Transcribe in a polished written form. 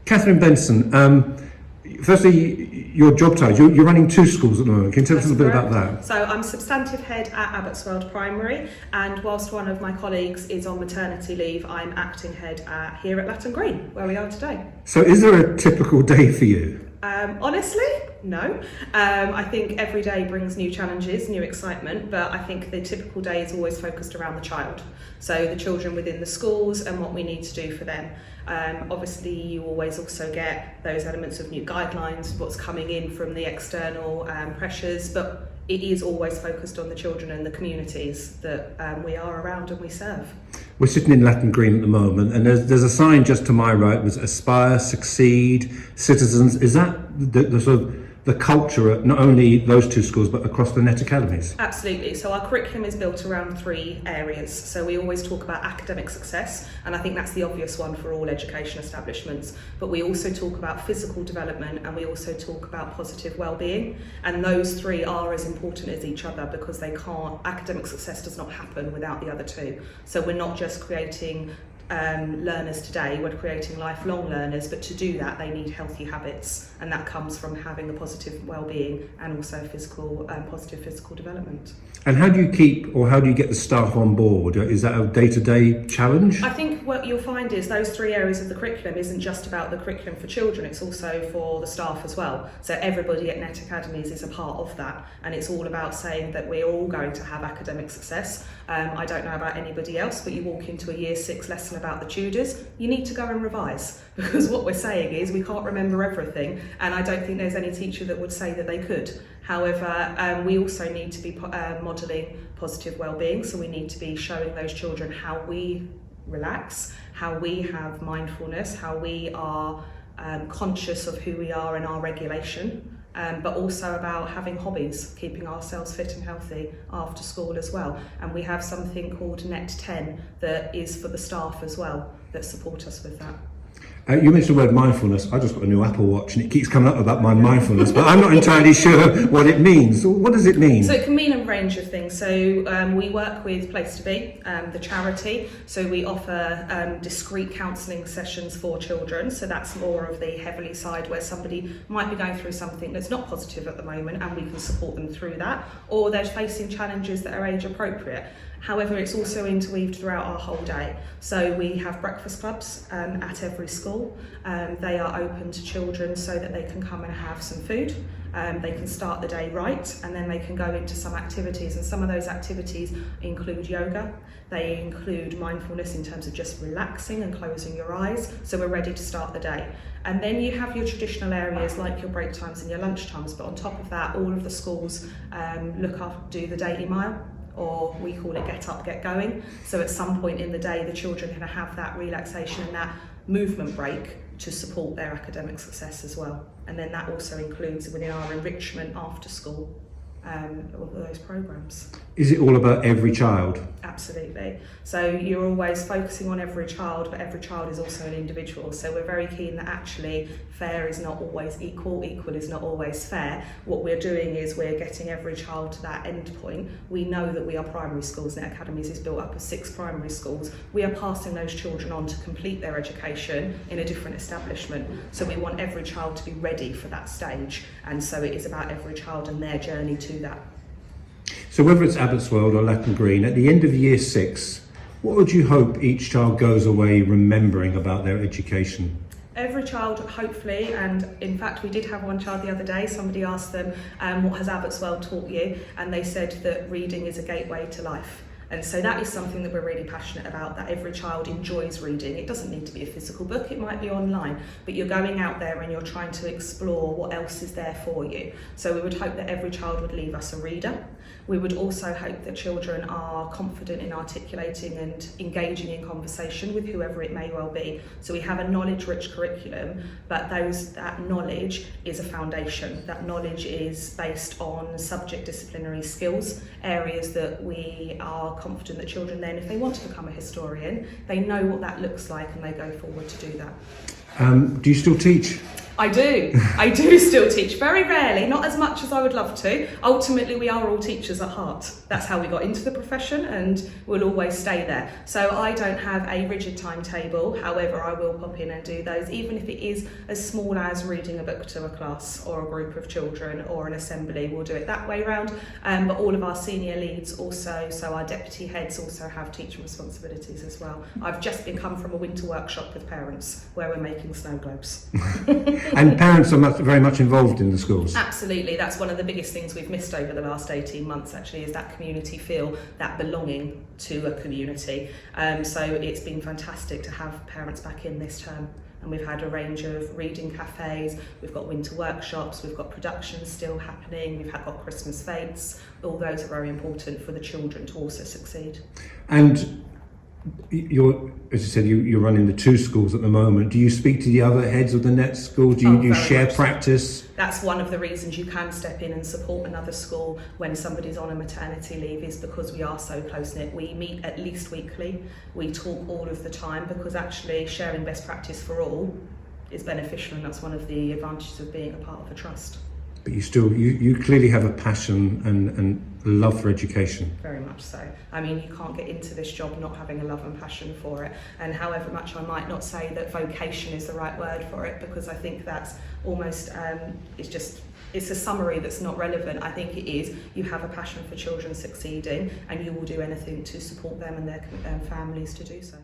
Catherine Benson, firstly, your job title, you're running two schools at the moment. Can you tell us a little bit about that? So I'm substantive head at Abbotsweld Primary, and whilst one of my colleagues is on maternity leave, I'm acting head here at Latton Green, where we are today. So is there a typical day for you? Honestly, no. I think every day brings new challenges, new excitement, but I think the typical day is always focused around the child. So the children within the schools and what we need to do for them. Obviously, you always also get those elements of new guidelines, what's coming in from the external pressures, but it is always focused on the children and the communities that we are around and we serve. We're sitting in Latton Green at the moment, and there's a sign just to my right, was Aspire, Succeed, Citizens. Is that the sort of the culture at not only those two schools but across the Net Academies? Absolutely. So our curriculum is built around three areas. So we always talk about academic success, and I think that's the obvious one for all education establishments. But we also talk about physical development, and we also talk about positive well-being. And those three are as important as each other because academic success does not happen without the other two. So we're not just creating learners today, we're creating lifelong learners, but to do that they need healthy habits, and that comes from having a positive well-being and also positive physical development. And how do you get the staff on board? Is that a day-to-day challenge? I think what you'll find is those three areas of the curriculum isn't just about the curriculum for children, it's also for the staff as well. So everybody at Net Academies is a part of that, and it's all about saying that we're all going to have academic success. I don't know about anybody else, but you walk into a year 6 lesson about the Tudors, you need to go and revise, because what we're saying is we can't remember everything, and I don't think there's any teacher that would say that they could. However, we also need to be modelling positive well-being, so we need to be showing those children how we relax, how we have mindfulness, how we are conscious of who we are and our regulation. But also about having hobbies, keeping ourselves fit and healthy after school as well. And we have something called Net 10 that is for the staff as well, that support us with that. You mentioned the word mindfulness. I just got a new Apple Watch and it keeps coming up about my mindfulness, but I'm not entirely sure what it means. What does it mean? So it can mean a range of things. So we work with Place to Be, the charity. So we offer discreet counselling sessions for children. So that's more of the heavily side where somebody might be going through something that's not positive at the moment, and we can support them through that. Or they're facing challenges that are age appropriate. However, it's also interweaved throughout our whole day. So we have breakfast clubs at every school. They are open to children so that they can come and have some food. They can start the day right, and then they can go into some activities. And some of those activities include yoga. They include mindfulness in terms of just relaxing and closing your eyes. So we're ready to start the day. And then you have your traditional areas like your break times and your lunch times. But on top of that, all of the schools do the daily mile, or we call it get up, get going. So at some point in the day, the children can have that relaxation and that movement break to support their academic success as well. And then that also includes within our enrichment after school, all of those programs. Is it all about every child? Absolutely. So you're always focusing on every child, but every child is also an individual. So we're very keen that actually fair is not always equal, equal is not always fair. What we're doing is we're getting every child to that end point. We know that we are primary schools. Net Academies is built up of 6 primary schools. We are passing those children on to complete their education in a different establishment. So we want every child to be ready for that stage. And so it is about every child and their journey to that. So whether it's Abbotsweld or Latton Green, at the end of year 6, what would you hope each child goes away remembering about their education? Every child, hopefully, and in fact we did have one child the other day, somebody asked them, what has Abbotsweld taught you? And they said that reading is a gateway to life. And so that is something that we're really passionate about, that every child enjoys reading. It doesn't need to be a physical book, it might be online, but you're going out there and you're trying to explore what else is there for you. So we would hope that every child would leave us a reader. We would also hope that children are confident in articulating and engaging in conversation with whoever it may well be. So we have a knowledge-rich curriculum, but that knowledge is a foundation. That knowledge is based on subject disciplinary skills, areas that we are confident that children then, if they want to become a historian, they know what that looks like and they go forward to do that. Do you still teach? I do still teach, very rarely, not as much as I would love to. Ultimately, we are all teachers at heart. That's how we got into the profession, and we'll always stay there. So I don't have a rigid timetable, however I will pop in and do those, even if it is as small as reading a book to a class or a group of children or an assembly, we'll do it that way round. But all of our senior leads also, so our deputy heads also have teaching responsibilities as well. I've just come from a winter workshop with parents where we're making snow globes. And parents are very much involved in the schools. Absolutely, that's one of the biggest things we've missed over the last 18 months actually, is that community feel, that belonging to a community. So it's been fantastic to have parents back in this term. And we've had a range of reading cafes, we've got winter workshops, we've got productions still happening, we've got Christmas fetes. All those are very important for the children to also succeed. And you're, as you said, you're running the 2 schools at the moment. Do you speak to the other heads of the NET school? Do you share practice? That's one of the reasons you can step in and support another school when somebody's on a maternity leave, is because we are so close-knit. We meet at least weekly, we talk all of the time, because actually sharing best practice for all is beneficial, and that's one of the advantages of being a part of a trust. But you clearly have a passion and love for education. Very much so. I mean, you can't get into this job not having a love and passion for it. And however much I might not say that vocation is the right word for it, because I think that's almost, it's a summary that's not relevant. I think it is, you have a passion for children succeeding, and you will do anything to support them and their families to do so.